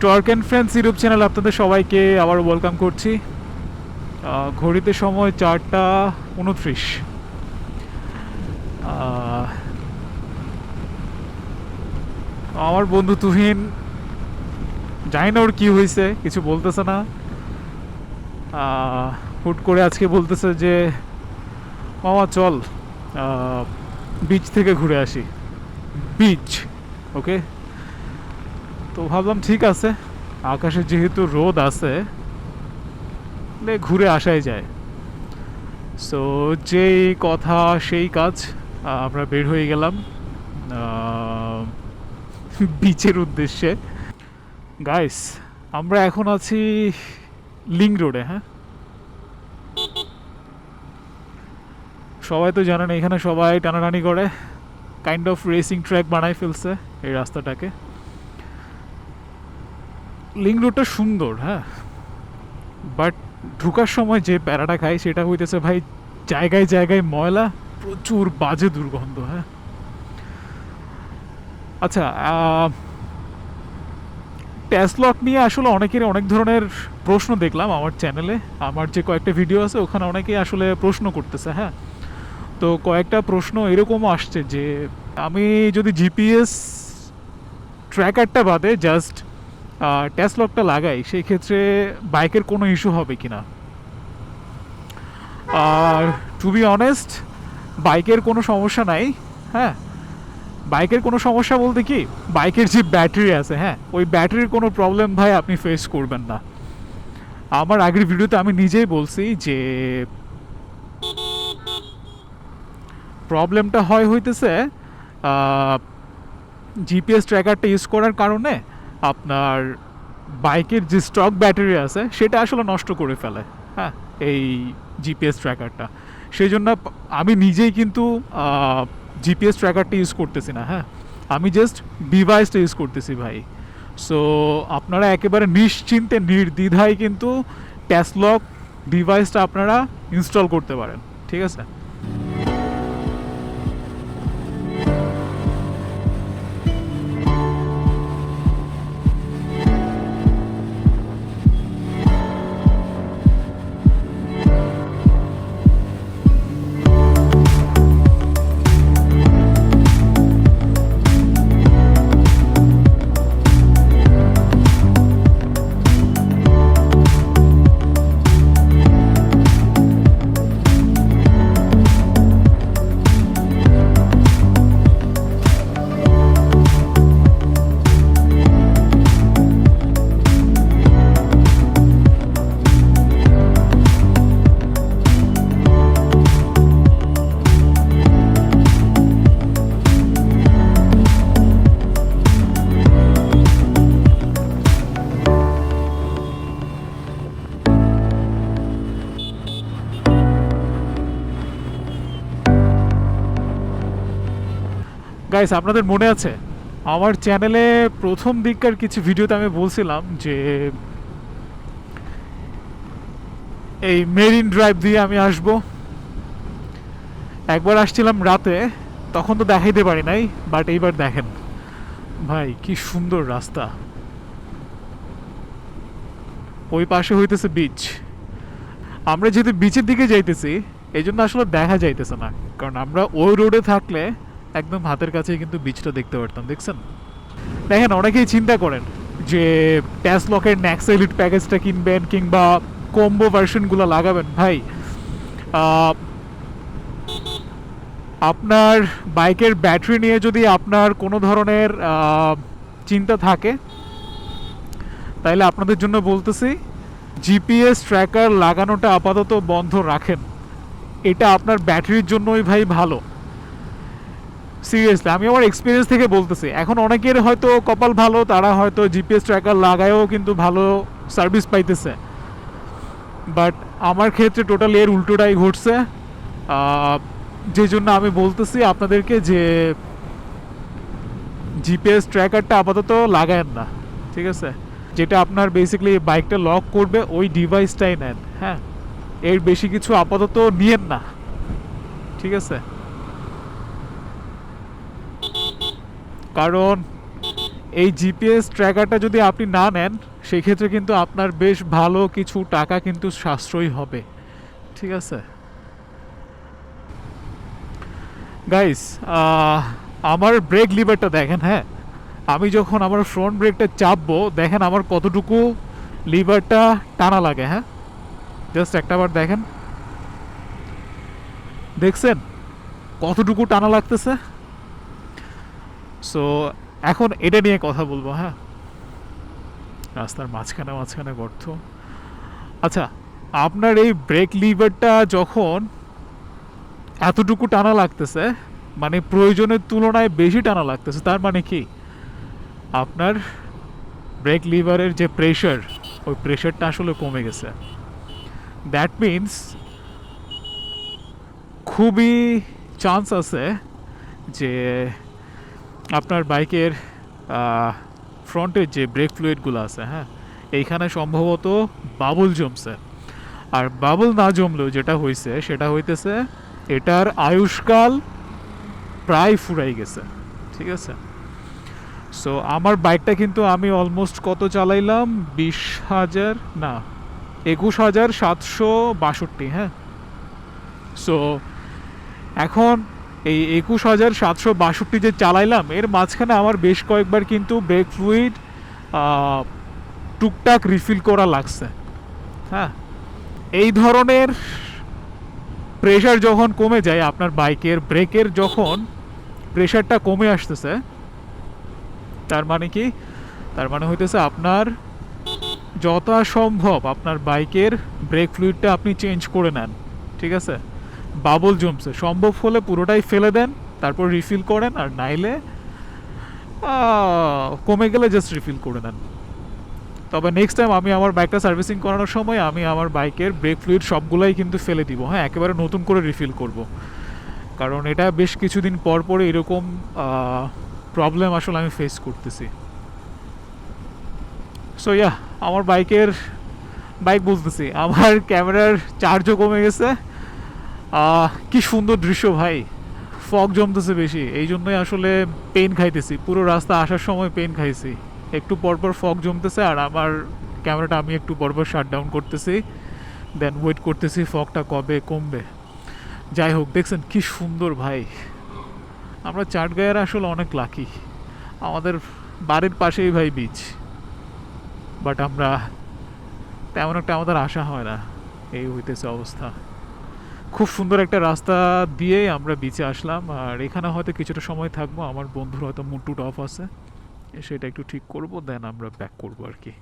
Torque and friends YouTube channel আপনাদের সবাইকে আবার ওয়েলকাম করছি। ঘড়িতে সময় 4টা 29। আমার বন্ধু তুহিন, জানি না ওর কী হয়েছে, কিছু বলতেছে না। হুট করে আজকে বলতেছে যে মামা চল বিচ থেকে ঘুরে আসি। বিচ, ওকে। তো ভাবলাম ঠিক আছে, আকাশে যেহেতু রোদ আছে ঘুরে আসাই যায়। সো যেই কথা সেই কাজ, আমরা বের হয়ে গেলাম বিচের উদ্দেশ্যে। গাইস, আমরা এখন আছি লিংক রোডে। হ্যাঁ, সবাই তো জানেন এখানে সবাই টানাটানি করে, কাইন্ড অফ রেসিং ট্র্যাক বানাই ফেলছে এই রাস্তাটাকে। লিংক রোডটা সুন্দর, হ্যাঁ, বাট ঢুকার সময় যে প্যারাটা খাই সেটা হইতেছে ভাই জায়গায় জায়গায় ময়লা, প্রচুর বাজে দুর্গন্ধ। হ্যাঁ, আচ্ছা, ট্যাসলক নিয়ে আসলে অনেকেরই অনেক ধরনের প্রশ্ন দেখলাম আমার চ্যানেলে। আমার যে কয়েকটা ভিডিও আছে ওখানে অনেকেই আসলে প্রশ্ন করতেছে। হ্যাঁ, তো কয়েকটা প্রশ্ন এরকমও আসছে যে আমি যদি জিপিএস ট্র্যাকারটা বাদে জাস্ট ট্যাসলকটা লাগাই সেই ক্ষেত্রে বাইকের কোনো ইস্যু হবে কিনা। আর টু বি অনেস্ট, বাইকের কোনো সমস্যা নাই। হ্যাঁ, বাইকের কোনো সমস্যা বলতে কি, বাইকের যে ব্যাটারি আছে, হ্যাঁ, ওই ব্যাটারির কোনো প্রবলেম ভাই আপনি ফেস করবেন না। আমার আগের ভিডিওতে আমি নিজেই বলছি যে প্রবলেমটা হইতেছে জিপিএস ট্র্যাকারটা ইউজ করার কারণে আপনার বাইকের যে স্টক ব্যাটারি আছে সেটা আসলে নষ্ট করে ফেলে। হ্যাঁ, এই জিপিএস ট্র্যাকারটা, সেই জন্য আমি নিজেই কিন্তু জিপিএস ট্র্যাকারটা ইউজ করতেছি না। হ্যাঁ, আমি জাস্ট ডিভাইসটা ইউজ করতেছি ভাই। সো আপনারা একেবারে নিশ্চিন্তে নির্দ্বিধায় কিন্তু ট্যাসলক ডিভাইসটা আপনারা ইনস্টল করতে পারেন, ঠিক আছে। গাইস, আপনাদের মনে আছে আমার চ্যানেলে প্রথম দিককার কিছু ভিডিওতে আমি বলছিলাম যে এই মেরিন ড্রাইভ দিয়ে আমি আসব। একবার আসছিলাম রাতে, তখন তো দেখাইতে পারি নাই, বাট এইবার দেখেন ভাই কি সুন্দর রাস্তা। ওই পাশে হইতেছে বিচ। আমরা যেহেতু বিচের দিকে যাইতেছি এই জন্য আসলে দেখা যাইতেছে না, কারণ আমরা ওই রোডে থাকলে একদম হাতের কাছে কিন্তু বিচটা দেখতে পারতাম। দেখছেন, দেখেন অনেকেই চিন্তা করেন যে ট্যাসলকের ন্যাক্স এলিট প্যাকেজটা কিনবেন কিংবা কম্বো ভার্সনগুলো লাগাবেন। ভাই, আপনার বাইকের ব্যাটারি নিয়ে যদি আপনার কোনো ধরনের চিন্তা থাকে তাহলে আপনাদের জন্য বলতেছি জিপিএস ট্র্যাকার লাগানোটা আপাতত বন্ধ রাখেন। এটা আপনার ব্যাটারির জন্যই ভাই ভালো। সিরিয়াসলি আমি আমার এক্সপিরিয়েন্স থেকে বলতেছি। এখন অনেকের হয়তো কপাল ভালো, তারা হয়তো জিপিএস ট্র্যাকার লাগায়ও কিন্তু ভালো সার্ভিস পাইতেছে, বাট আমার ক্ষেত্রে টোটাল এর উল্টোটাই ঘটছে। যে জন্য আমি বলতেছি আপনাদেরকে যে জিপিএস ট্র্যাকারটা আপাতত লাগায়েন না, ঠিক আছে। যেটা আপনার বেসিক্যালি বাইকটা লক করবে ওই ডিভাইসটাই নেন। হ্যাঁ, এর বেশি কিছু আপাতত নিয়েন না, ঠিক আছে। কারণ এই জিপিএস ট্র্যাকারটা যদি আপনি না নেন, সেই ক্ষেত্রে কিন্তু আপনার বেশ ভালো কিছু টাকা কিন্তু সাশ্রয়ী হবে। ঠিক আছে গাইস, আমার ব্রেক লিভারটা দেখেন। হ্যাঁ, আমি যখন আমার ফ্রন্ট ব্রেকটা চাপবো, দেখেন আমার কতটুকু লিভারটা টানা লাগে। হ্যাঁ, জাস্ট একটাবার দেখেন, দেখছেন কতটুকু টানা লাগতেছে। সো এখন এটা নিয়ে কথা বলবো। হ্যাঁ, রাস্তার মাঝখানে মাঝখানে গর্ত। আচ্ছা, আপনার এই ব্রেক লিভারটা যখন এতটুকু টানা লাগতেছে, মানে প্রয়োজনের তুলনায় বেশি টানা লাগতেছে, তার মানে কি আপনার ব্রেক লিভারের যে প্রেশার, ওই প্রেশারটা আসলে কমে গেছে। দ্যাট মিন্স খুবই চান্স আছে যে আপনার বাইকের ফ্রন্টের যে ব্রেক ফ্লুইডগুলো আছে, হ্যাঁ, এইখানে সম্ভবত বাবল জমছে। আর বাবল না জমলেও যেটা হয়েছে সেটা হইতেছে এটার আয়ুষ্কাল প্রায় ফুরাই গেছে। ঠিক আছে, সো আমার বাইকটা কিন্তু আমি অলমোস্ট কত চালাইলাম, 20,000 না, 21,762। হ্যাঁ, সো এখন এই 21,762 যে চালাইলাম, এর মাঝখানে আমার বেশ কয়েকবার কিন্তু ব্রেক ফ্লুইড টুকটাক রিফিল করা লাগছে। হ্যাঁ, এই ধরনের প্রেশার যখন কমে যায় আপনার বাইকের ব্রেকের, যখন প্রেশারটা কমে আসতেছে, তার মানে কি, তার মানে হইতেছে আপনার যথাসম্ভব আপনার বাইকের ব্রেক ফ্লুইডটা আপনি চেঞ্জ করে নেন। ঠিক আছে, বাবল জমছে, সম্ভব হলে পুরোটাই ফেলে দেন, তারপর রিফিল করেন, আর নাইলে কমে গেলে জাস্ট রিফিল করে নেন। তবে নেক্সট টাইম আমি আমার বাইকটা সার্ভিসিং করানোর সময় আমি আমার বাইকের ব্রেক ফ্লুইড সবগুলাই কিন্তু ফেলে দিব। হ্যাঁ, একেবারে নতুন করে রিফিল করব, কারণ এটা বেশ কিছুদিন পর পরে এরকম প্রবলেম আসলে আমি ফেস করতেছি। সো ইয়া, আমার বাইক বলতেছি, আমার ক্যামেরার চার্জও কমে গেছে। কি সুন্দর দৃশ্য ভাই, ফগ জমতেছে বেশি, এই জন্যই আসলে পেন খাইতেছি, পুরো রাস্তা আসার সময় পেন খাইছি। একটু পরপর ফগ জমতেছে, আর আমার ক্যামেরাটা আমি একটু পরপর শাট ডাউন করতেছি, দেন ওয়েট করতেছি ফগটা কবে কমবে। যাই হোক, দেখছেন কি সুন্দর ভাই, আমরা চাটগাঁয়ের আসলে অনেক লাকি, আমাদের বাড়ির পাশেই ভাই বিচ, বাট আমরা তেমন একটা আমাদের আশা হয় না, এই হইতেছে অবস্থা। খুব সুন্দর একটা রাস্তা দিয়ে আমরা বিচে আসলাম, আর এখানে হয়তো কিছুটা সময় থাকবো, আমার বন্ধুর হয়তো মুড টুড অফ আছে, সেটা একটু ঠিক করবো, দেন আমরা ব্যাক করবো আর কি।